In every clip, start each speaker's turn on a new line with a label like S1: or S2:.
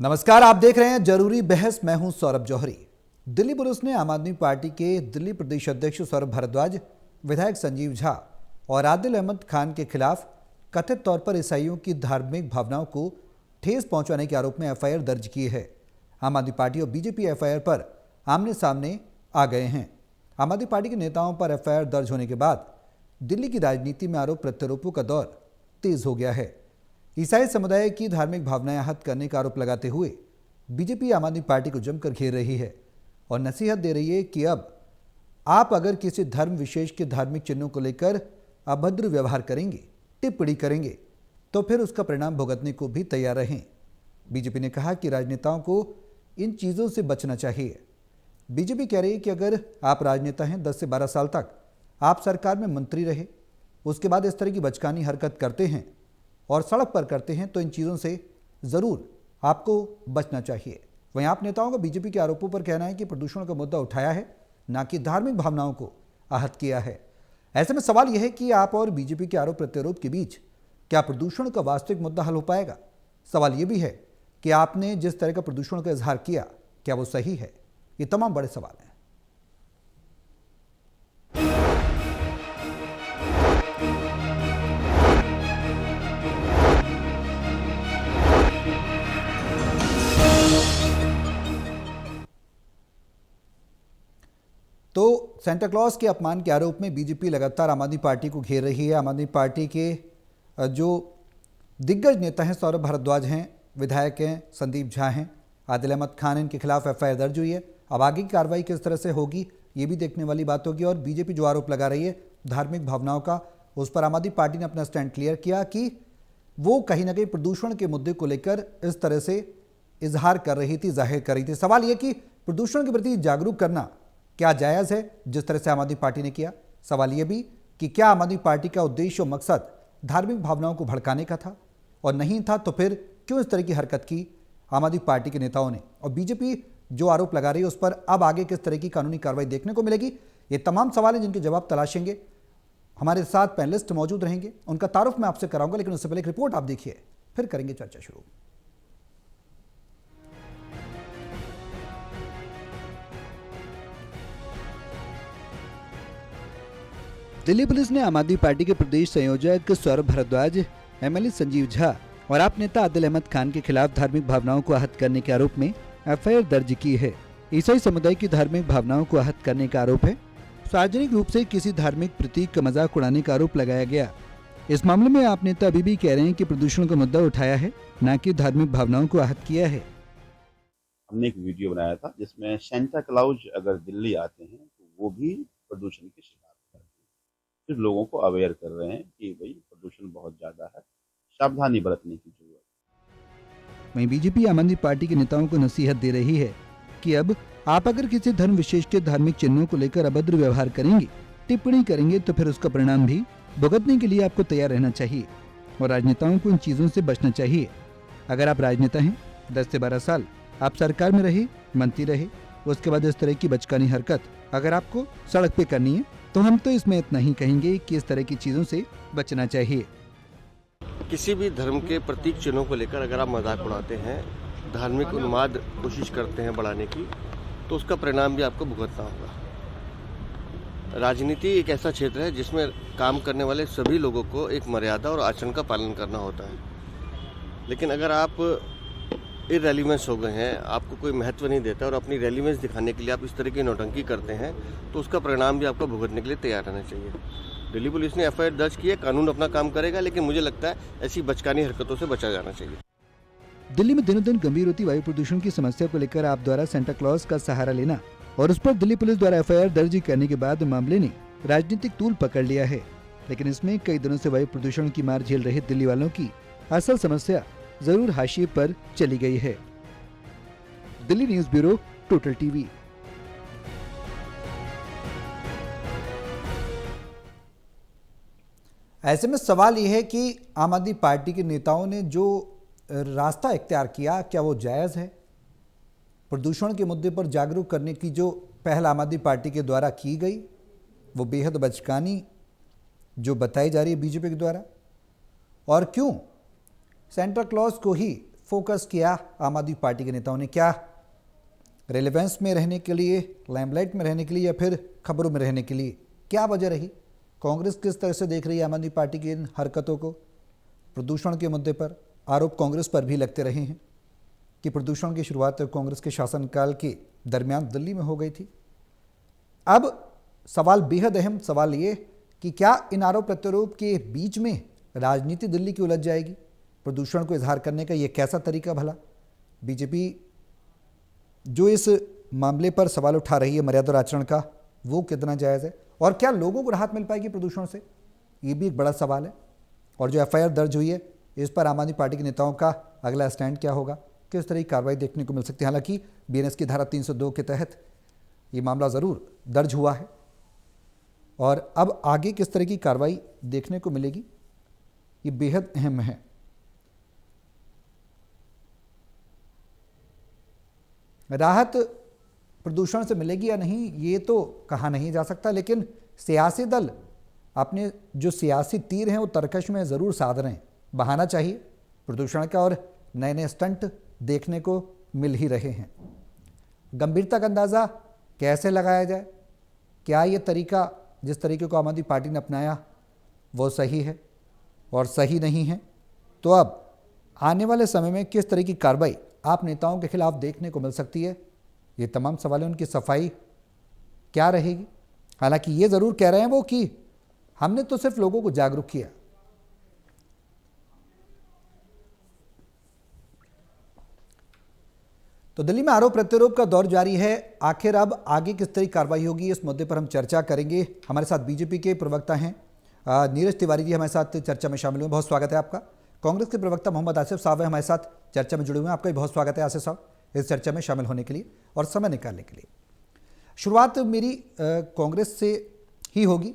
S1: नमस्कार, आप देख रहे हैं जरूरी बहस। मैं हूं सौरभ जौहरी। दिल्ली पुलिस ने आम आदमी पार्टी के दिल्ली प्रदेश अध्यक्ष सौरभ भारद्वाज, विधायक संजीव झा और आदिल अहमद खान के खिलाफ कथित तौर पर ईसाइयों की धार्मिक भावनाओं को ठेस पहुंचाने के आरोप में एफआईआर दर्ज की है। आम आदमी पार्टी और बीजेपी एफआईआर पर आमने सामने आ गए हैं। आम आदमी पार्टी के नेताओं पर एफआईआर दर्ज होने के बाद दिल्ली की राजनीति में आरोप प्रत्यारोपों का दौर तेज हो गया है। ईसाई समुदाय की धार्मिक भावनाएं आहत करने का आरोप लगाते हुए बीजेपी आम आदमी पार्टी को जमकर घेर रही है और नसीहत दे रही है कि अब आप अगर किसी धर्म विशेष के धार्मिक चिन्हों को लेकर अभद्र व्यवहार करेंगे, टिप्पणी करेंगे, तो फिर उसका परिणाम भुगतने को भी तैयार रहें। बीजेपी ने कहा कि राजनेताओं को इन चीज़ों से बचना चाहिए। बीजेपी कह रही है कि अगर आप राजनेता हैं, 10 से 12 साल तक आप सरकार में मंत्री रहे, उसके बाद इस तरह की बचकानी हरकत करते हैं और सड़क पर करते हैं, तो इन चीज़ों से ज़रूर आपको बचना चाहिए। वहीं आप नेताओं का बीजेपी के आरोपों पर कहना है कि प्रदूषण का मुद्दा उठाया है, ना कि धार्मिक भावनाओं को आहत किया है। ऐसे में सवाल यह है कि आप और बीजेपी के आरोप प्रत्यारोप के बीच क्या प्रदूषण का वास्तविक मुद्दा हल हो पाएगा? सवाल यह भी है कि आपने जिस तरह का प्रदूषण का इजहार किया, क्या वो सही है? ये तमाम बड़े सवाल हैं। तो सेंटा क्लॉज के अपमान के आरोप में बीजेपी लगातार आम आदमी पार्टी को घेर रही है। आम आदमी पार्टी के जो दिग्गज नेता हैं, सौरभ भारद्वाज हैं, विधायक हैं, संदीप झा हैं, आदिल अहमद खान, इनके खिलाफ एफआईआर दर्ज हुई है। अब आगे की कार्रवाई किस तरह से होगी, ये भी देखने वाली बात होगी। और बीजेपी जो आरोप लगा रही है धार्मिक भावनाओं का, उस पर आम आदमी पार्टी ने अपना स्टैंड क्लियर किया कि वो कहीं ना कहीं प्रदूषण के मुद्दे को लेकर इस तरह से इजहार कर रही थी, जाहिर कर रही थी। सवाल यह कि प्रदूषण के प्रति जागरूक करना क्या जायज़ है, जिस तरह से आम आदमी पार्टी ने किया? सवाल यह भी कि क्या आम आदमी पार्टी का उद्देश्य और मकसद धार्मिक भावनाओं को भड़काने का था, और नहीं था तो फिर क्यों इस तरह की हरकत की आम आदमी पार्टी के नेताओं ने? और बीजेपी जो आरोप लगा रही है उस पर अब आगे किस तरह की कानूनी कार्रवाई देखने को मिलेगी? ये तमाम सवाल हैं जिनके जवाब तलाशेंगे। हमारे साथ पैनलिस्ट मौजूद रहेंगे, उनका तारुफ मैं आपसे कराऊंगा, लेकिन उससे पहले एक रिपोर्ट आप देखिए, फिर करेंगे चर्चा शुरू। दिल्ली पुलिस ने आम आदमी पार्टी के प्रदेश संयोजक सौरभ भारद्वाज, एमएलए संजीव झा और आप नेता आदिल अहमद खान के खिलाफ धार्मिक भावनाओं को आहत करने के आरोप में एफआईआर दर्ज की है। ईसाई समुदाय की धार्मिक भावनाओं को आहत करने का आरोप है। सार्वजनिक रूप से किसी धार्मिक प्रतीक का मजाक उड़ाने का आरोप लगाया गया। इस मामले में आप नेता अभी भी कह रहे हैं कि प्रदूषण का मुद्दा उठाया है, न कि धार्मिक भावनाओं को आहत किया है।
S2: हमने एक वीडियो बनाया था जिसमें सेंटा क्लाउज अगर दिल्ली आते हैं तो वो भी प्रदूषण के शिकार करते हैं। फिर लोगों को अवेयर कर रहे हैं कि भाई प्रदूषण बहुत ज्यादा है, सावधानी बरतने की जरूरत है।
S1: वहीं बीजेपी आम आदमी पार्टी के नेताओं को नसीहत दे रही है कि अब आप अगर किसी धर्म विशेष के धार्मिक चिन्हों को लेकर अभद्र व्यवहार करेंगे, टिप्पणी करेंगे, तो फिर उसका परिणाम भी भुगतने के लिए आपको तैयार रहना चाहिए और राजनेताओं को इन चीजों से बचना चाहिए। अगर आप राजनेता हैं, 10 से 12 साल आप सरकार में रहे, मंत्री रहे, उसके बाद इस तरह की बचकानी हरकत अगर आपको सड़क पे करनी है, तो हम तो इसमें इतना ही कहेंगे कि इस तरह की चीजों से बचना चाहिए।
S3: किसी भी धर्म के प्रतीक चिन्हों को लेकर अगर आप मजाक उड़ाते हैं, धार्मिक उन्माद कोशिश करते हैं बढ़ाने की, तो उसका परिणाम भी आपको भुगतना होगा। राजनीति एक ऐसा क्षेत्र है जिसमें काम करने वाले सभी लोगों को एक मर्यादा और आचरण का पालन करना होता है। लेकिन अगर आप इररेलेवेंस हो गए हैं, आपको कोई महत्व नहीं देता और अपनी रेलेवेंस दिखाने के लिए आप इस तरह की नौटंकी करते हैं, तो उसका परिणाम भी आपको भुगतने के लिए तैयार रहना चाहिए। दिल्ली पुलिस ने एफआईआर दर्ज की है, कानून अपना काम करेगा, लेकिन मुझे लगता है ऐसी बचकानी हरकतों से बचा जाना चाहिए।
S1: दिल्ली में दिनों दिन गंभीर होती वायु प्रदूषण की समस्या को लेकर आप द्वारा सेंटा क्लॉज का सहारा लेना और उस पर दिल्ली पुलिस द्वारा एफआईआर दर्ज करने के बाद मामले ने राजनीतिक तूल पकड़ लिया है। लेकिन इसमें कई दिनों से वायु प्रदूषण की मार झेल रहे दिल्ली वालों की असल समस्या जरूर हाशिए पर चली गई है। Delhi news bureau, total TV. ऐसे में सवाल यह है कि आम आदमी पार्टी के नेताओं ने जो रास्ता इख्तियार किया, क्या वो जायज़ है? प्रदूषण के मुद्दे पर जागरूक करने की जो पहल आम आदमी पार्टी के द्वारा की गई, वो बेहद बचकानी जो बताई जा रही है बीजेपी के द्वारा। और क्यों सेंटा क्लॉज को ही फोकस किया आम आदमी पार्टी के नेताओं ने? क्या रेलेवेंस में रहने के लिए, लाइमलाइट में रहने के लिए, या फिर खबरों में रहने के लिए? क्या वजह रही? कांग्रेस किस तरह से देख रही है आम आदमी पार्टी की इन हरकतों को? प्रदूषण के मुद्दे पर आरोप कांग्रेस पर भी लगते रहे हैं कि प्रदूषण की शुरुआत कांग्रेस के शासनकाल के दरमियान दिल्ली में हो गई थी। अब सवाल बेहद अहम सवाल ये कि क्या इन आरोप प्रत्यारोप के बीच में राजनीति दिल्ली की उलझ जाएगी? प्रदूषण को इजहार करने का ये कैसा तरीका भला? बीजेपी जो इस मामले पर सवाल उठा रही है मर्यादा और आचरण का, वो कितना जायज़ है? और क्या लोगों को राहत मिल पाएगी प्रदूषण से? ये भी एक बड़ा सवाल है। और जो एफआईआर दर्ज हुई है, इस पर आम आदमी पार्टी के नेताओं का अगला स्टैंड क्या होगा? किस तरह की कार्रवाई देखने को मिल सकती है? हालांकि बीएनएस की धारा 302 के तहत ये मामला ज़रूर दर्ज हुआ है, और अब आगे किस तरह की कार्रवाई देखने को मिलेगी, ये बेहद अहम है। राहत प्रदूषण से मिलेगी या नहीं, ये तो कहा नहीं जा सकता, लेकिन सियासी दल अपने जो सियासी तीर हैं वो तरकश में ज़रूर साध रहे हैं। बहाना चाहिए प्रदूषण का, और नए नए स्टंट देखने को मिल ही रहे हैं। गंभीरता का अंदाज़ा कैसे लगाया जाए? क्या ये तरीका, जिस तरीके को आम आदमी पार्टी ने अपनाया, वो सही है और सही नहीं है? तो अब आने वाले समय में किस तरह की कार्रवाई आप नेताओं के खिलाफ देखने को मिल सकती है? ये तमाम सवाल हैं, उनकी सफाई क्या रहेगी? हालांकि ये ज़रूर कह रहे हैं वो कि हमने तो सिर्फ लोगों को जागरूक किया। तो दिल्ली में आरोप प्रत्यारोप का दौर जारी है। आखिर अब आगे किस तरह की कार्रवाई होगी, इस मुद्दे पर हम चर्चा करेंगे। हमारे साथ बीजेपी के प्रवक्ता हैं नीरज तिवारी जी, हमारे साथ चर्चा में शामिल हुए। बहुत स्वागत है आपका। कांग्रेस के प्रवक्ता मोहम्मद आसिफ साहब हैं हमारे साथ चर्चा में जुड़े हुए हैं। आपका भी बहुत स्वागत है आसिफ साहब इस चर्चा में शामिल होने के लिए और समय निकालने के लिए। शुरुआत मेरी कांग्रेस से ही होगी।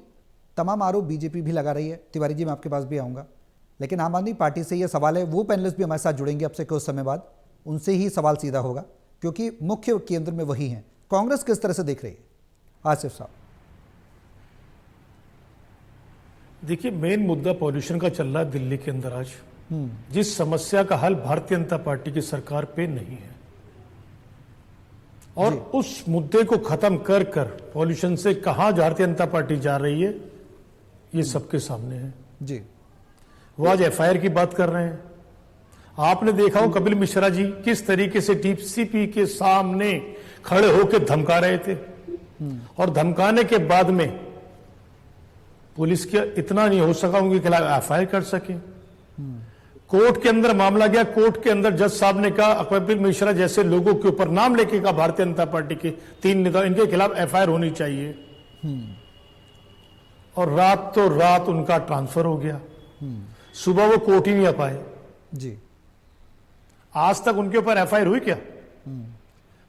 S1: तमाम आरोप बीजेपी भी लगा रही है। तिवारी जी, मैं आपके पास भी आऊँगा, लेकिन आम आदमी पार्टी से यह सवाल है। वो पैनलिस्ट भी हमारे साथ जुड़ेंगे अब से कुछ समय बाद, उनसे ही सवाल सीधा होगा क्योंकि मुख्य केंद्र में वही हैं। कांग्रेस किस तरह से देख रही है आसिफ साहब?
S4: देखिए, मेन मुद्दा पॉल्यूशन का चल रहा है दिल्ली के अंदर आज, जिस समस्या का हल भारतीय जनता पार्टी की सरकार पे नहीं है, और उस मुद्दे को खत्म कर पॉल्यूशन से कहां भारतीय जनता पार्टी जा रही है, ये सबके सामने है
S1: जी।
S4: वो आज एफआईआर की बात कर रहे हैं। आपने देखा हो कपिल मिश्रा जी किस तरीके से डीसीपी के सामने खड़े होकर धमका रहे थे, और धमकाने के बाद में पुलिस के इतना नहीं हो सका उनके खिलाफ एफआईआर कर सके। कोर्ट के अंदर मामला गया, कोर्ट के अंदर जज साहब ने कहा कपिल मिश्रा जैसे लोगों के ऊपर नाम लेके कहा भारतीय जनता पार्टी के 3 नेता, इनके खिलाफ एफआईआर होनी चाहिए, और रात उनका ट्रांसफर हो गया। सुबह वो कोर्ट ही नहीं आ पाए
S1: जी।
S4: आज तक उनके ऊपर एफआईआर हुई क्या?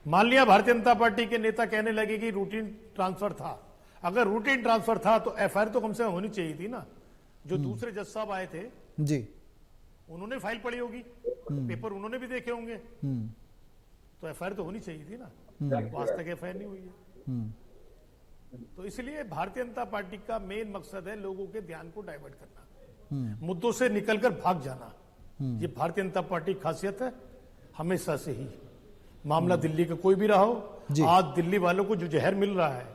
S4: मान लिया भारतीय जनता पार्टी के नेता कहने लगे कि रूटीन ट्रांसफर था। अगर रूटीन ट्रांसफर था तो एफआईआर तो कम से कम होनी चाहिए थी ना। जो दूसरे जज साहब आए थे
S1: जी,
S4: उन्होंने फाइल पढ़ी होगी, पेपर उन्होंने भी देखे होंगे, तो एफआईआर तो होनी चाहिए थी ना। आज तक एफआईआर नहीं हुई है। तो इसलिए भारतीय जनता पार्टी का मेन मकसद है लोगों के ध्यान को डाइवर्ट करना, मुद्दों से निकलकर भाग जाना। ये भारतीय जनता पार्टी की खासियत है हमेशा से ही। मामला दिल्ली का कोई भी रहा हो, आज दिल्ली वालों को जो जहर मिल रहा है,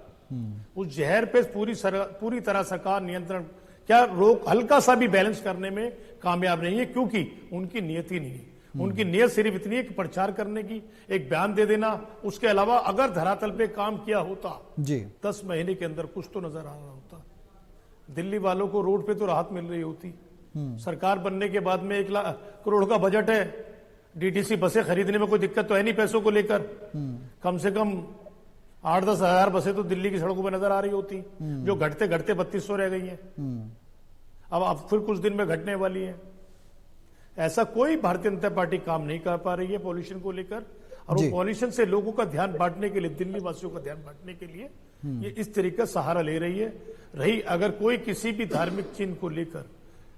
S4: उस जहर पे पूरी तरह सरकार नियंत्रण क्या रोक हल्का सा भी बैलेंस करने में कामयाब नहीं है, क्योंकि उनकी नियत ही नहीं है। उनकी नियत सिर्फ इतनी है कि प्रचार करने की, एक बयान दे देना। उसके अलावा अगर धरातल पे काम किया होता जी 10 महीने के अंदर कुछ तो नजर आ रहा होता। दिल्ली वालों को रोड पे तो राहत मिल रही होती। सरकार बनने के बाद में 1 लाख करोड़ का बजट है। डीटीसी बसें खरीदने में कोई दिक्कत तो है नहीं पैसों को लेकर। कम से कम 8-10 हजार बसें तो दिल्ली की सड़कों पर नजर आ रही होती, जो घटते घटते 3200 रह गई हैं। अब फिर कुछ दिन में घटने वाली है। ऐसा कोई भारतीय जनता पार्टी काम नहीं कर पा रही है पॉल्यूशन को लेकर, और वो पॉल्यूशन से लोगों का ध्यान बांटने के लिए, दिल्ली वासियों का ध्यान बांटने के लिए ये इस तरीके का सहारा ले रही है। रही अगर कोई किसी भी धार्मिक चिन्ह को लेकर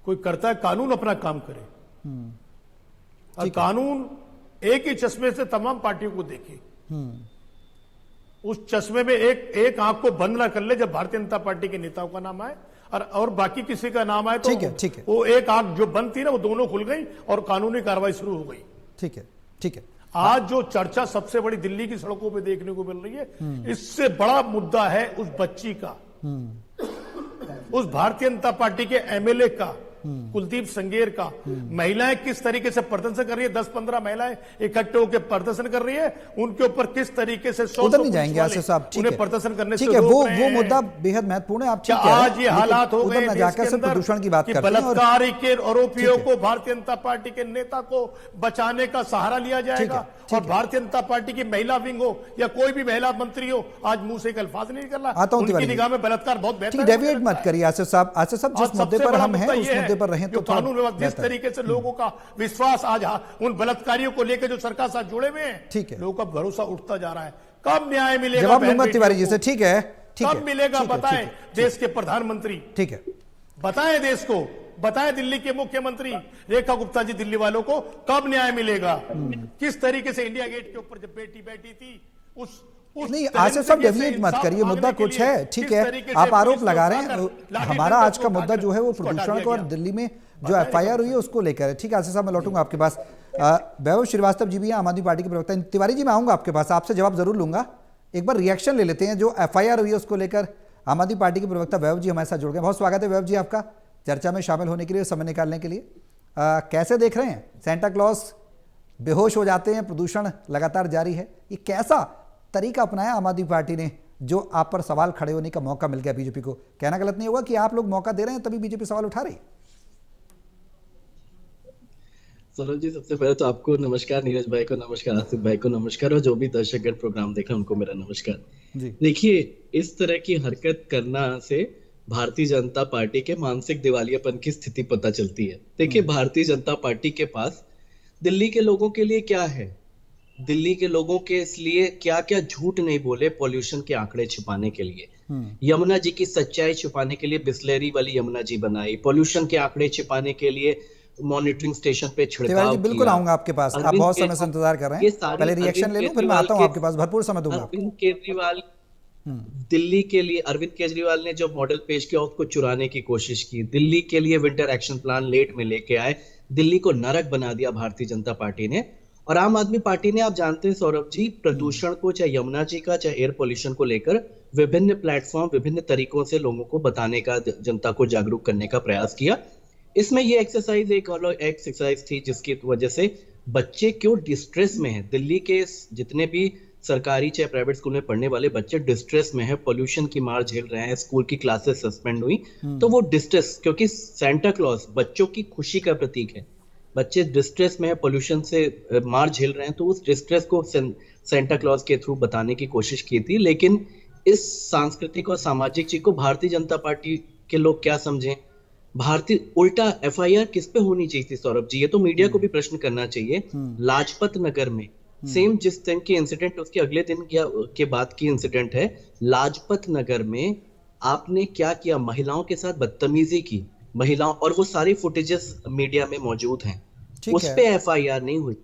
S4: कोई करता है, कानून अपना काम करे, और कानून एक ही चश्मे से तमाम पार्टियों को देखे। उस चश्मे में एक आंख को बंद ना कर ले जब भारतीय जनता पार्टी के नेताओं का नाम आए, और बाकी किसी का नाम आए तो
S1: ठीक है।
S4: वो एक आंख जो बंद थी ना, वो दोनों खुल गई और कानूनी कार्रवाई शुरू हो गई।
S1: ठीक है, ठीक है।
S4: आज जो चर्चा सबसे बड़ी दिल्ली की सड़कों पे देखने को मिल रही है, इससे बड़ा मुद्दा है उस बच्ची का, उस भारतीय जनता पार्टी के एमएलए का, कुलदीप संगेर का। महिलाएं किस तरीके से प्रदर्शन कर रही है, 10-15 महिलाएं इकट्ठे होकर प्रदर्शन कर रही है, उनके ऊपर किस तरीके से
S1: उधर नहीं जाएंगे आसिफ साहब,
S4: उन्हें प्रदर्शन करने से
S1: ठीक है,
S4: रोक रहे हैं।
S1: वो मुद्दा बेहद महत्वपूर्ण है। आप ठीक
S4: क्या आज ये हालात हो गए
S1: न जाकर सिर्फ प्रदूषण की बात करते हैं,
S4: बलात्कार के आरोपियों को भारतीय जनता पार्टी के नेता को बचाने का सहारा लिया जाएगा, और भारतीय जनता पार्टी की महिला विंग हो या कोई भी महिला मंत्री हो, आज मुंह से एक अल्फाज नहीं निकल रहा। उनकी निगाह में बलात्कार बहुत बेहतर है।
S1: डेविएट मत करिए आसिफ साहब, जिस मुद्दे पर हम हैं उस मुद्दे पर रहें तो
S4: कानून व्यवस्था जिस तरीके से लोगों का विश्वास आज उन बलात्कारियों को लेकर जो सरकार साथ जुड़े हुए हैं,
S1: ठीक है,
S4: लोगों का भरोसा उठता जा रहा है। कब न्याय मिलेगा?
S1: जवाब लूंगा तिवारी जी से, ठीक है,
S4: कब मिलेगा बताएं देश के प्रधानमंत्री,
S1: ठीक है,
S4: बताएं देश को, बताएं दिल्ली के मुख्यमंत्री रेखा गुप्ता जी, दिल्ली वालों को कब न्याय मिलेगा? किस तरीके से इंडिया गेट के ऊपर जब बेटी बैठी थी उस
S1: नहीं आसिफ साहब डेविएट मत करिए, मुद्दा कुछ है, ठीक है, आप आरोप लगा रहे हैं। हमारा आज का मुद्दा जो है वो प्रदूषण का और दिल्ली में जो एफआईआर हुई है उसको लेकर है। ठीक है आसिफ साहब, मैं लौटूंगा आपके पास। वैभव श्रीवास्तव जी भी हैं, आम आदमी पार्टी के प्रवक्ता। तिवारी जी मैं आऊंगा आपके पास, आपसे जवाब जरूर लूंगा। एक बार रिएक्शन ले लेते हैं, जो एफआईआर हुई है उसको लेकर आम आदमी पार्टी के प्रवक्ता वैभव जी हमारे साथ जुड़ गए। बहुत स्वागत है वैभव जी आपका चर्चा में शामिल होने के लिए, समय निकालने के लिए। कैसे देख रहे हैं, सेंटा क्लॉज बेहोश हो जाते हैं, प्रदूषण लगातार जारी है, ये कैसा तरीका अपनाया आम आदमी पार्टी ने जो आप पर सवाल खड़े होने का मौका मिल गया बीजेपी को? कहना गलत नहीं होगा कि आप लोग मौका दे रहे हैं तभी बीजेपी सवाल उठा रही?
S5: सौरभ जी, सबसे पहले तो आपको नमस्कार, नीरज भाई को नमस्कार, आसिफ भाई को नमस्कार, और जो भी दर्शकगण प्रोग्राम देख रहे हैं उनको मेरा नमस्कार। देखिए, इस तरह की हरकत करना से भारतीय जनता पार्टी के मानसिक दिवालियापन की स्थिति पता चलती है। देखिए, भारतीय जनता पार्टी के पास दिल्ली के लोगों के लिए क्या है, दिल्ली के लोगों के इसलिए क्या क्या झूठ नहीं बोले पॉल्यूशन के आंकड़े छिपाने के लिए, यमुना जी की सच्चाई छिपाने के लिए बिस्लेरी वाली यमुना जी बनाई, पॉल्यूशन के आंकड़े छिपाने के लिए मॉनिटरिंग स्टेशन पे छिड़काव किया।
S1: बिल्कुल आऊंगा आपके पास, आप बहुत समय से इंतजार कर रहे हैं, पहले रिएक्शन ले लूं फिर मैं आता हूं आपके पास, भरपूर समय दूंगा।
S5: अरविंद केजरीवाल दिल्ली के लिए, अरविंद केजरीवाल ने जो मॉडल पेश किया उसको चुराने की कोशिश की, दिल्ली के लिए विंटर एक्शन प्लान लेट में लेके आए, दिल्ली को नरक बना दिया भारतीय जनता पार्टी ने। और आम आदमी पार्टी ने, आप जानते हैं सौरभ जी, प्रदूषण को, चाहे यमुना जी का चाहे एयर पोल्यूशन को लेकर विभिन्न प्लेटफॉर्म, विभिन्न तरीकों से लोगों को बताने का, जनता को जागरूक करने का प्रयास किया। इसमें ये एक्सरसाइज एक एक्सरसाइज थी जिसकी वजह से बच्चे क्यों डिस्ट्रेस में हैं। दिल्ली के जितने भी सरकारी चाहे प्राइवेट स्कूल में पढ़ने वाले बच्चे डिस्ट्रेस में हैं, पोल्यूशन की मार झेल रहे हैं, स्कूल की क्लासेस सस्पेंड हुई, तो वो डिस्ट्रेस, क्योंकि सेंटा क्लॉज बच्चों की खुशी का प्रतीक है, बच्चे डिस्ट्रेस में है, पोल्यूशन से मार झेल रहे हैं, तो उस डिस्ट्रेस को सेंटा क्लॉज के थ्रू बताने की कोशिश की थी। लेकिन इस सांस्कृतिक और सामाजिक चीज को भारतीय जनता पार्टी के लोग क्या समझें, भारतीय उल्टा एफआईआर किस पे होनी चाहिए थी सौरभ जी, ये तो मीडिया को भी प्रश्न करना चाहिए। लाजपत नगर में सेम जिस दिन की इंसिडेंट उसके अगले दिन के बाद की इंसिडेंट है, लाजपत नगर में आपने क्या किया, महिलाओं के साथ बदतमीजी की, महिलाओं, और वो सारी फुटेजेस मीडिया में मौजूद हैं, उस पे एफआईआर नहीं हुई।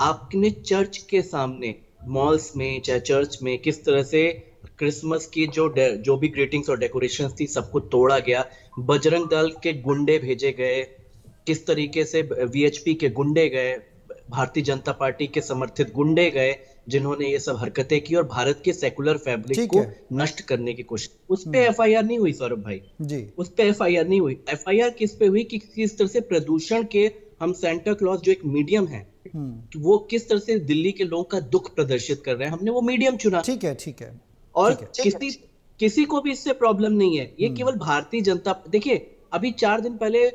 S5: आपने चर्च के सामने, मॉल्स में चाहे चर्च में, किस तरह से क्रिसमस की जो भी ग्रीटिंग्स और डेकोरेशंस थी सबको तोड़ा गया, बजरंग दल के गुंडे भेजे गए, किस तरीके से वीएचपी के गुंडे गए, भारतीय जनता पार्टी के समर्थित गुंडे गए जिन्होंने ये सब हरकतें की और भारत के सेकुलर फैब्रिक को नष्ट करने की कोशिश, उस पे एफआईआर नहीं हुई सौरभ भाई जी, उस पे एफआईआर नहीं हुई। एफआईआर किस पे हुई कि किस तरह से प्रदूषण के हम सेंटा क्लॉज जो एक मीडियम है, वो किस तरह से दिल्ली के लोगों का दुख प्रदर्शित कर रहे हैं, हमने वो मीडियम चुना। ठीक है और किसी को भी इससे प्रॉब्लम नहीं है, ये केवल भारतीय जनता। देखिए, अभी 4 दिन पहले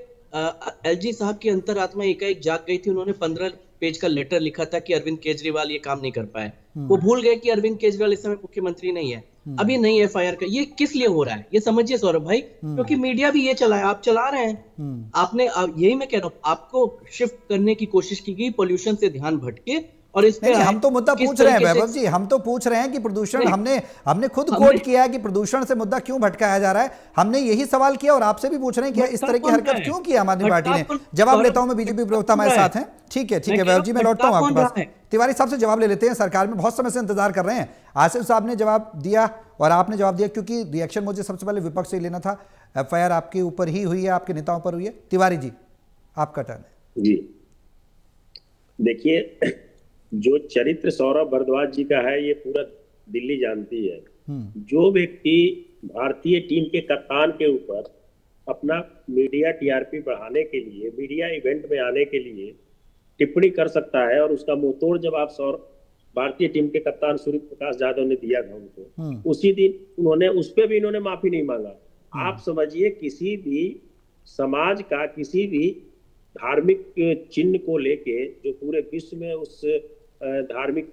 S5: एलजी साहब की अंतरात्मा एकाएक जाग गई थी, उन्होंने 15 पेज का लेटर लिखा था कि अरविंद केजरीवाल ये काम नहीं कर पाए, वो भूल गए कि अरविंद केजरीवाल इस समय मुख्यमंत्री नहीं है। अभी नई एफआईआर का ये किस लिए हो रहा है, ये समझिए सौरभ भाई, क्योंकि मीडिया भी ये चला है, आप चला रहे हैं, आपने, यही मैं कह रहा हूँ, आपको शिफ्ट करने की कोशिश की गई, पोल्यूशन से ध्यान भटके, और इस पे
S1: हम तो मुद्दा पूछ रहे हैं वैभव जी, हम तो पूछ रहे हैं कि प्रदूषण, हमने खुद कोट किया है कि प्रदूषण से मुद्दा क्यों भटकाया जा रहा है, हमने यही सवाल किया और आपसे भी पूछ रहे हैं कि इस तरह की हरकत क्यों की आम आदमी पार्टी ने। जवाब लेता हूं मैं, बीजेपी प्रवक्ता हमारे साथ हैं। ठीक है वैभव जी, मैं लौटता हूं आपके पास। तिवारी साहब से जवाब ले लेते हैं, सरकार में बहुत समय से इंतजार कर रहे हैं। आसिफ साहब ने जवाब दिया और आपने जवाब दिया, क्योंकि रिएक्शन मुझे सबसे पहले विपक्ष से लेना था। एफआईआर आपके ऊपर ही हुई है, आपके नेताओं पर हुई है। तिवारी जी, आपका टर्न है।
S5: जी,
S6: देखिए, जो चरित्र सौरभ भारद्वाज जी का है ये पूरा दिल्ली जानती है। जो व्यक्ति भारतीय टीम के कप्तान के ऊपर अपना मीडिया टीआरपी बढ़ाने के लिए, मीडिया इवेंट में आने के लिए टिप्पणी कर सकता है, और उसका मुंहतोड़ जवाब भारतीय टीम के कप्तान सूर्य प्रकाश यादव ने दिया था उनको, उसी दिन उन्होंने उस पर भी इन्होंने माफी नहीं मांगा। आप समझिए, किसी भी समाज का किसी भी धार्मिक चिन्ह को लेके जो पूरे विश्व में उस धार्मिक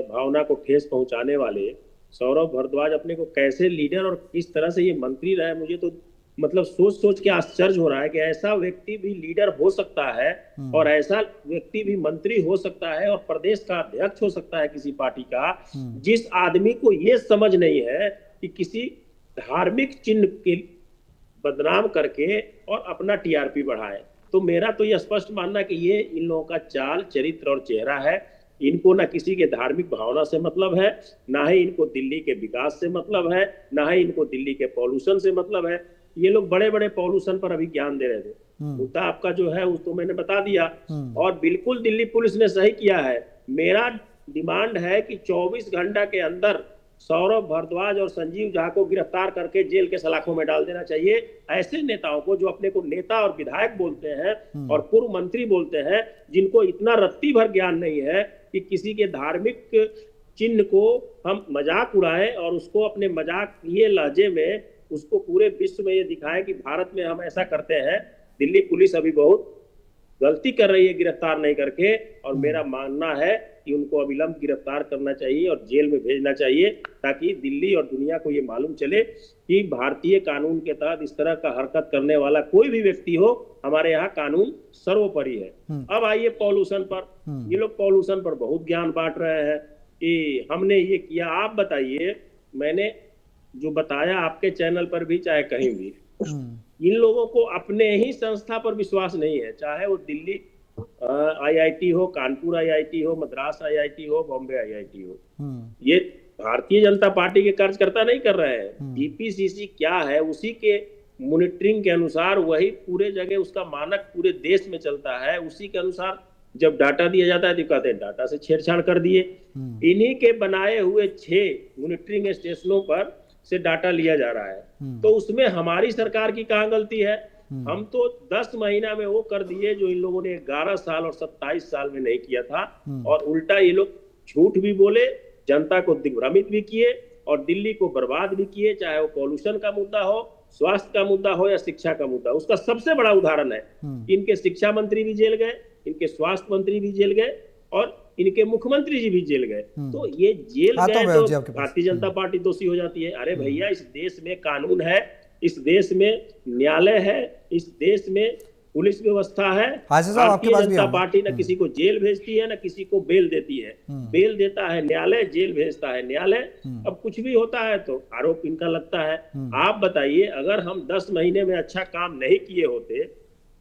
S6: भावना को ठेस पहुंचाने वाले सौरभ भारद्वाज अपने को कैसे लीडर और किस तरह से ये मंत्री रहे, मुझे तो मतलब सोच सोच के आश्चर्य हो रहा है कि ऐसा व्यक्ति भी लीडर हो सकता है और ऐसा व्यक्ति भी मंत्री हो सकता है और प्रदेश का अध्यक्ष हो सकता है किसी पार्टी का, जिस आदमी को ये समझ नहीं है कि किसी धार्मिक चिन्ह के बदनाम करके और अपना टीआरपी बढ़ाए। तो मेरा तो ये स्पष्ट मानना कि ये इन लोगों का चाल, चरित्र और चेहरा है। इनको ना किसी के धार्मिक भावना से मतलब है, ना ही इनको दिल्ली के विकास से मतलब है, ना ही इनको दिल्ली के पॉल्यूशन से मतलब है। ये लोग बड़े बड़े पॉल्यूशन पर अभी ज्ञान दे रहे थे। मुद्दा आपका जो है उसको मैंने बता दिया, और बिल्कुल दिल्ली पुलिस ने सही किया है। मेरा डिमांड है कि 24 घंटा के अंदर सौरभ भारद्वाज और संजीव झा को गिरफ्तार करके जेल के सलाखों में डाल देना चाहिए। ऐसे नेताओं को जो अपने को नेता और विधायक बोलते हैं और पूर्व मंत्री बोलते हैं, जिनको इतना रत्ती भर ज्ञान नहीं है कि किसी के धार्मिक चिन्ह को हम मजाक उड़ाएं और उसको अपने मजाक ये लहजे में उसको पूरे विश्व में ये दिखाएं कि भारत में हम ऐसा करते हैं। दिल्ली पुलिस अभी बहुत गलती कर रही है गिरफ्तार नहीं करके, और मेरा मानना है कि उनको अविलंब गिरफ्तार करना चाहिए और जेल में भेजना चाहिए, ताकि दिल्ली और दुनिया को ये मालूम चले कि भारतीय कानून के तहत इस तरह का हरकत करने वाला कोई भी व्यक्ति हो, हमारे यहाँ कानून सर्वोपरि है। अब आइए पॉल्यूशन पर। ये लोग पॉल्यूशन पर बहुत ज्ञान बांट रहे हैं कि हमने ये किया। आप बताइए, मैंने जो बताया आपके चैनल पर भी चाहे कहीं भी, इन लोगों को अपने ही संस्था पर विश्वास नहीं है, चाहे वो दिल्ली आईआईटी हो, कानपुर आईआईटी हो, मद्रास आईआईटी हो, बॉम्बे आईआईटी हो। ये भारतीय जनता पार्टी के कार्यकर्ता नहीं कर रहे हैं। बीपीसीसी क्या है, उसी के मॉनिटरिंग के अनुसार वही पूरे जगह उसका मानक पूरे देश में चलता है। उसी के अनुसार जब डाटा दिया जाता है तो कहते हैं डाटा से छेड़छाड़ कर दिए। इन्हीं के बनाए हुए 6 मॉनिटरिंग स्टेशनों पर से डाटा लिया जा रहा है, तो उसमें हमारी सरकार की कहां गलती है? हम तो 10 महीना में वो कर दिए जो इन लोगों ने 11 साल और 27 साल में नहीं किया था। और उल्टा ये लोग झूठ भी बोले, जनता को दिग्भ्रमित भी किए और दिल्ली को बर्बाद भी किए, चाहे वो पॉल्यूशन का मुद्दा हो, स्वास्थ्य का मुद्दा हो या शिक्षा का मुद्दा। उसका सबसे बड़ा उदाहरण है, इनके शिक्षा मंत्री भी जेल गए, इनके स्वास्थ्य मंत्री भी जेल गए और इनके मुख्यमंत्री जी भी जेल गए। तो ये जेल गए तो भारतीय जनता पार्टी दोषी हो जाती है। अरे भैया, इस देश में कानून है, इस देश में न्यायालय है, इस देश में पुलिस व्यवस्था है। भारतीय जनता पार्टी न किसी को जेल भेजती है, न किसी को बेल देती है। बेल देता है न्यायालय, जेल भेजता है न्यायालय। अब कुछ भी होता है तो आरोप इनका लगता है। आप बताइए, अगर हम 10 महीने में अच्छा काम नहीं किए होते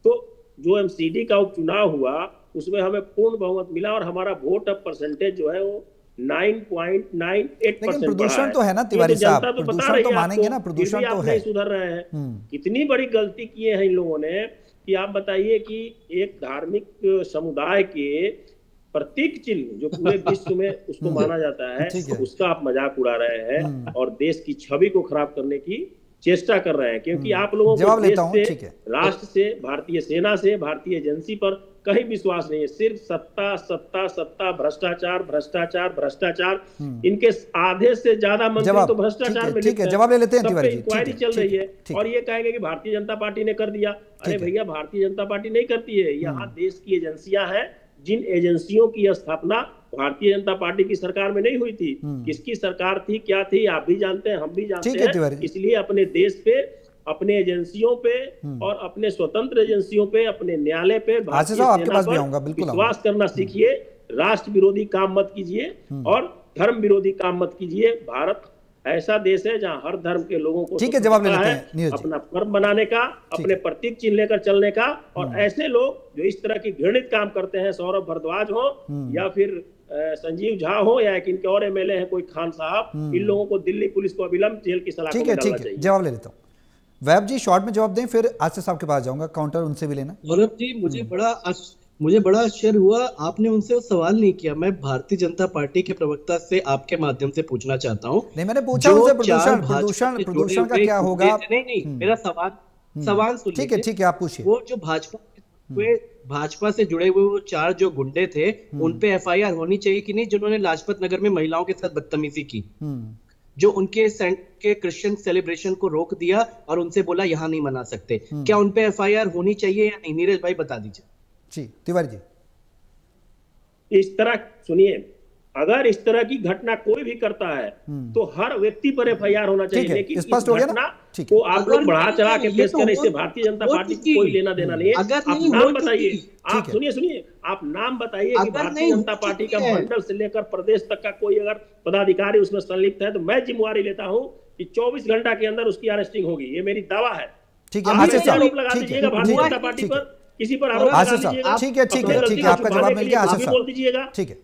S6: तो जो एमसीडी का उपचुनाव हुआ उसमें हमें पूर्ण बहुमत मिला और हमारा वोट अब परसेंटेज जो है वो 9.98%।
S1: प्रदूषण तो है ना तिवारी साहब, प्रदूषण तो मानेंगे ना, प्रदूषण तो है।
S6: सुधर रहे हैं। कितनी बड़ी गलती किए हैं इन लोगों ने कि आप बताइए कि एक धार्मिक समुदाय के प्रतीक चिन्ह जो पूरे विश्व में उसको माना जाता है, उसका आप मजाक उड़ा रहे हैं और देश की छवि को खराब करने की चेष्टा कर रहे हैं। क्योंकि आप लोगों को देश से, राष्ट्र से, भारतीय सेना से, भारतीय एजेंसी पर कहीं विश्वास नहीं है। सिर्फ सत्ता सत्ता सत्ता, भ्रष्टाचार भ्रष्टाचार भ्रष्टाचार। इनके आधे से ज्यादा मंत्री तो भ्रष्टाचार में लिप्त हैं।
S1: जवाब ले लेते हैं तिवारी जी।
S6: इंक्वायरी चल रही है और ये कहेंगे कि भारतीय जनता पार्टी ने कर दिया। अरे भैया, भारतीय जनता पार्टी नहीं करती है। यहाँ देश की एजेंसियां हैं, जिन एजेंसियों की स्थापना भारतीय जनता पार्टी की सरकार में नहीं हुई थी। किसकी सरकार थी, क्या थी, आप भी जानते हैं, हम भी जानते हैं। इसलिए अपने देश पे, अपने एजेंसियों पे और अपने स्वतंत्र एजेंसियों पे, अपने न्यायालय पे, भारतीय सेना पर विश्वास करना सीखिए। राष्ट्र विरोधी काम मत कीजिए और धर्म विरोधी काम मत कीजिए। भारत ऐसा देश है जहां हर धर्म के लोगों को
S1: जवाब ले लेते हैं
S6: अपना पर्व बनाने का, अपने प्रतीक चिन्ह लेकर चलने का। और ऐसे लोग जो इस तरह की घृणित काम करते हैं, सौरभ भारद्वाज हो या फिर संजीव झा हो या इनके और एमएलए हैं कोई खान साहब, इन लोगों को दिल्ली पुलिस को अविलंब जेल की सलाखों में डालना चाहिए।
S1: जवाब ले लेता हूँ। वैभ जी शॉर्ट में जवाब दें, फिर आसिफ साहब के पास जाऊंगा, काउंटर उनसे भी लेना।
S5: सौरभ जी, मुझे बड़ा मुझे बड़ा आश्चर्य हुआ, आपने उनसे वो सवाल नहीं किया। मैं भारतीय जनता पार्टी के प्रवक्ता से आपके माध्यम से पूछना चाहता हूँ,
S1: नहीं, मैंने पूछा
S5: जो
S1: उनसे
S5: चार
S1: प्रदूषण का
S5: भाजपा
S1: क्या होगा।
S5: नहीं, मेरा सवाल सुन
S1: ठीक है,
S5: लीजिए।
S1: ठीक है, आप पूछिए।
S5: वो जो भाजपा से जुड़े हुए वो 4 जो गुंडे थे, उन पे एफआईआर होनी चाहिए कि नहीं, जिन्होंने लाजपत नगर में महिलाओं के साथ बदतमीजी की, जो उनके सेंट के क्रिश्चियन सेलिब्रेशन को रोक दिया और उनसे बोला यहाँ नहीं मना सकते, क्या उन पे एफआईआर होनी चाहिए या नहीं? नीरज भाई बता दीजिए।
S1: जी तिवारी जी।
S6: इस तरह सुनिए, अगर इस तरह की घटना कोई भी करता है तो हर व्यक्ति पर एफआईआर होना चाहिए, लेकिन इस घटना को आप लोग बढ़ा चढ़ा के पेश करें, इससे भारतीय जनता पार्टी को कोई लेना देना नहीं है। आप नाम बताइए, आप सुनिए, आप नाम बताइए कि भारतीय जनता पार्टी का मंडल से लेकर प्रदेश तक का कोई अगर पदाधिकारी उसमें संलिप्त है तो मैं जिम्मेवारी लेता हूं कि 24 घंटा के अंदर उसकी अरेस्टिंग होगी, ये मेरी दावा है।
S1: ठीक है,
S6: आरोप लगा दीजिएगा भारतीय जनता पार्टी पर, किसी पर आरोप लगा दीजिएगा।
S1: ठीक है, आपका जवाब मिल गया। आशीष
S6: बोल दीजिएगा।
S1: ठीक है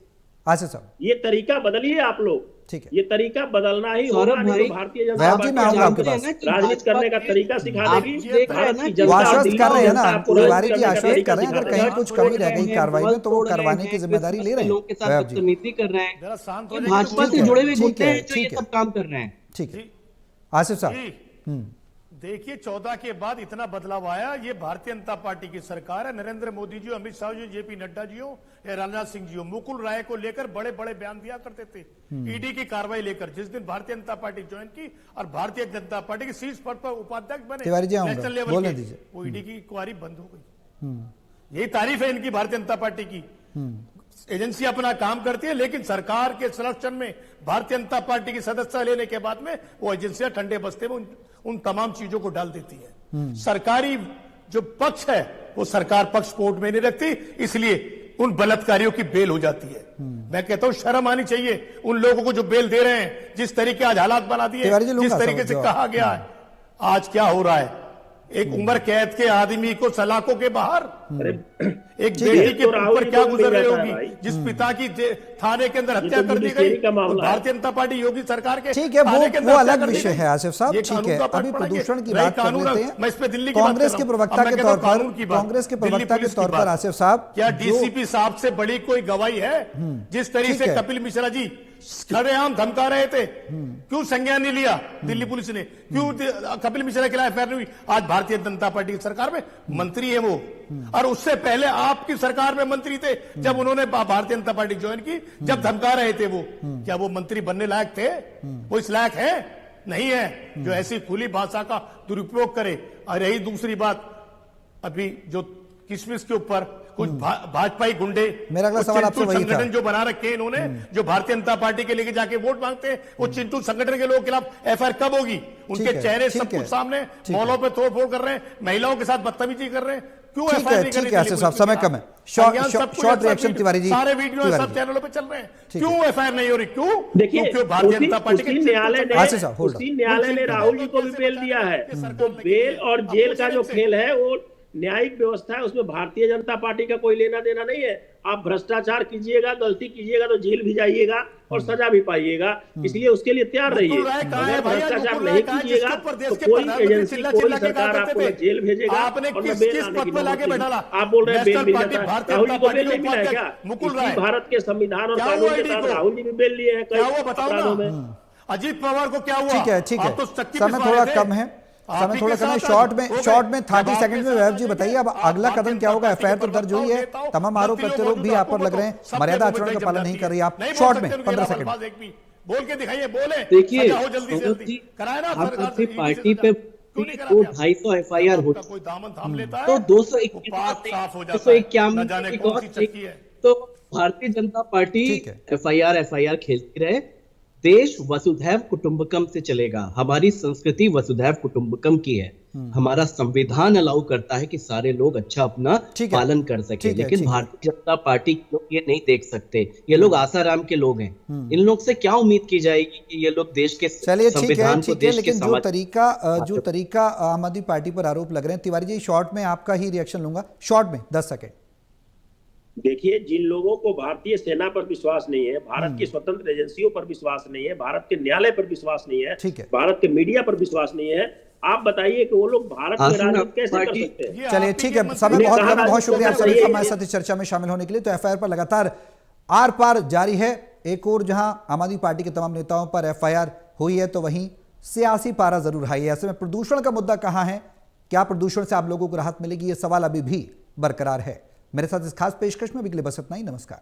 S1: आशीष साहब,
S6: ये तरीका बदलिए आप लोग।
S1: ठीक है,
S6: ये तरीका बदलना ही होगा, नहीं तो भारतीय जनता पार्टी राजनीति करने का तरीका सिखा देगी। भारत की जनता
S1: आश्वस्त कर रहे हैं ना, तिवारी जी आश्वस्त कर रहे हैं, अगर कहीं कुछ कमी रह गई कार्रवाई में तो वो करवाने की जिम्मेदारी ले रहे हैं।
S5: लोगों के साथ बदतमीजी कर रहे हैं, भाजपा से जुड़े हुए गुंडे हैं जो ये सब काम कर रहे हैं।
S1: ठीक है आसिफ साहब,
S4: देखिए 14 के बाद इतना बदलाव आया, ये भारतीय जनता पार्टी की सरकार है। नरेंद्र मोदी जी, अमित शाह जी, जेपी नड्डा जी हो या राजनाथ सिंह जी हो, मुकुल राय को लेकर बड़े बड़े बयान दिया करते थे ईडी की कार्रवाई लेकर। जिस दिन भारतीय जनता पार्टी ज्वाइन की और भारतीय जनता पार्टी के शीर्ष पद पर उपाध्यक्ष बने नेशनल लेवल के, वो ईडी की इंक्वायरी बंद हो गई। यही तारीफ है इनकी भारतीय जनता पार्टी की। एजेंसी अपना काम करती है, लेकिन सरकार के संरक्षण में भारतीय जनता पार्टी की सदस्यता लेने के बाद में वो एजेंसियां ठंडे बस्ते में उन तमाम चीजों को डाल देती है। सरकारी जो पक्ष है वो सरकार पक्ष कोर्ट में नहीं रखती, इसलिए उन बलात्कारियों की बेल हो जाती है। मैं कहता हूं शर्म आनी चाहिए उन लोगों को जो बेल दे रहे हैं। जिस तरीके आज हालात बना दिए, जिस तरीके से कहा गया है, आज क्या हो रहा है, एक उम्र कैद के आदमी को सलाखों के बाहर, एक बेटी के ऊपर क्या गुजर रही होगी, जिस पिता की थाने के अंदर हत्या कर दी गई। भारतीय जनता पार्टी योगी सरकार के,
S1: ठीक है, वो अलग विषय है आसिफ साहब। ठीक है, अभी प्रदूषण की बात कर लेते हैं।
S4: मैं इस पे दिल्ली की
S1: कांग्रेस के प्रवक्ता के तौर पर आसिफ साहब,
S4: क्या डीसीपी साहब से बड़ी कोई गवाही है? जिस तरीके से कपिल मिश्रा जी खड़ेआम धमका रहे थे, क्यों संज्ञान नहीं लिया दिल्ली पुलिस ने? क्यों कपिल मिश्रा के खिलाफ एफआईआर नहीं हुई? आज भारतीय जनता पार्टी की सरकार में मंत्री है वो, और उससे पहले आपकी सरकार में मंत्री थे जब उन्होंने भारतीय जनता पार्टी ज्वाइन की, जब धमका रहे थे वो। क्या वो मंत्री बनने लायक थे? वो इस लायक है? नहीं है, जो ऐसी खुली भाषा का दुरुपयोग करे। और यही दूसरी बात, अभी जो किशमिश के ऊपर कुछ भाजपाई गुंडे,
S1: मेरा अगला सवाल आपसे वही था,
S4: संगठन जो बना रखे हैं इन्होंने, जो भारतीय जनता पार्टी के लेके जाके वोट मांगते हैं, वो चिंटू संगठन के लोगों के खिलाफ एफआईआर कब होगी? उनके चेहरे सब कुछ सामने, मॉलों पे तोड़फोड़ कर रहे हैं, महिलाओं के साथ बदतमीजी कर रहे हैं। क्यों एफआईआर नहीं करनी?
S1: ठीक है, समय कम है। शॉर्ट रिएक्शन तिवारी जी,
S4: सारे वीडियो सब चैनलों पे चल रहे हैं, क्यों एफआईआर नहीं हो रही? क्यों?
S6: देखिए,
S4: क्यों भारतीय जनता पार्टी के
S6: न्यायालय ने राहुल जी को भी बेल दिया है। तो बेल और जेल का जो खेल है वो न्यायिक व्यवस्था है, उसमें भारतीय जनता पार्टी का कोई लेना देना नहीं है। आप भ्रष्टाचार कीजिएगा, गलती कीजिएगा तो जेल भी जाइएगा और सजा भी पाइएगा, इसलिए उसके लिए तैयार रहिए। अगर भ्रष्टाचार नहीं कीजिएगा तो कोई एजेंसी, कोई सरकार आपको जेल भेजेगा और बेल आने की नौबत नहीं। आप बोल रहे हैं बेल मिल जाता है, राहुल जी को बेल नहीं मिला है क्या? इसी भारत के संविधान और कानून के तहत राहुल जी भी बेल लिए हैं कई अपराधों में।
S4: अजीत पवार को क्या हुआ?
S1: ठीक है, समय थोड़ा कम है, समय थोड़ा कम है। शॉर्ट में 30 सेकंड में वैभव जी बताइए, अब अगला कदम क्या होगा? एफआईआर तो दर्ज हुई है, तमाम आरोप प्रत्यारोप भी आप पर लग रहे हैं, मर्यादा आचरण का पालन नहीं कर रही आप। शॉर्ट में 15 सेकंड
S4: बोल के दिखाइए, बोले।
S5: देखिए, आपकी पार्टी पे 250 एफआईआर हो, तो 251 तो भारतीय जनता पार्टी एफआईआर खेलती रहे। देश वसुधैव कुटुंबकम से चलेगा। हमारी संस्कृति वसुधैव कुटुंबकम की है। हमारा संविधान अलाउ करता है कि सारे लोग अच्छा अपना पालन कर सके, लेकिन भारतीय जनता पार्टी के लोग ये नहीं देख सकते। ये लोग आसाराम के लोग हैं, इन लोग से क्या उम्मीद की जाएगी कि ये लोग देश के संविधान को, देश के
S1: लेकिन जो तरीका आम आदमी पार्टी पर आरोप लग रहे हैं, तिवारी जी शॉर्ट में आपका ही रिएक्शन लूंगा, शॉर्ट में 10 सेकंड।
S6: देखिए, जिन लोगों को भारतीय सेना पर विश्वास नहीं है, भारत की स्वतंत्र एजेंसियों पर विश्वास नहीं है, भारत के न्यायालय पर विश्वास नहीं है, भारत के मीडिया पर विश्वास नहीं है, आप बताइए कि वो लोग भारत में
S5: आखिर में
S6: राजनीति कैसे कर
S5: पार्टी-
S6: सकते हैं?
S4: ये
S1: चलिए
S4: आप ही
S1: ठीक
S4: के
S1: है,
S4: मंत्री
S1: समय
S6: ने
S1: बहुत
S6: कहा
S1: बहुत
S6: राजनीति
S1: शुक्रिया आप
S6: करना
S1: सभी
S6: चाहिए।
S1: का हमारे साथ इस चर्चा में शामिल होने के लिए। तो एफआईआर पर लगातार आर पार जारी है। एक और जहां आम आदमी पार्टी के तमाम नेताओं पर एफआईआर हुई है, तो वहीं सियासी पारा जरूर हाई है। ऐसे में प्रदूषण का मुद्दा कहां है, क्या प्रदूषण से आप लोगों को राहत मिलेगी, ये सवाल अभी भी बरकरार है। मेरे साथ इस खास पेशकश में भी के लिए बस इतना ही। नमस्कार।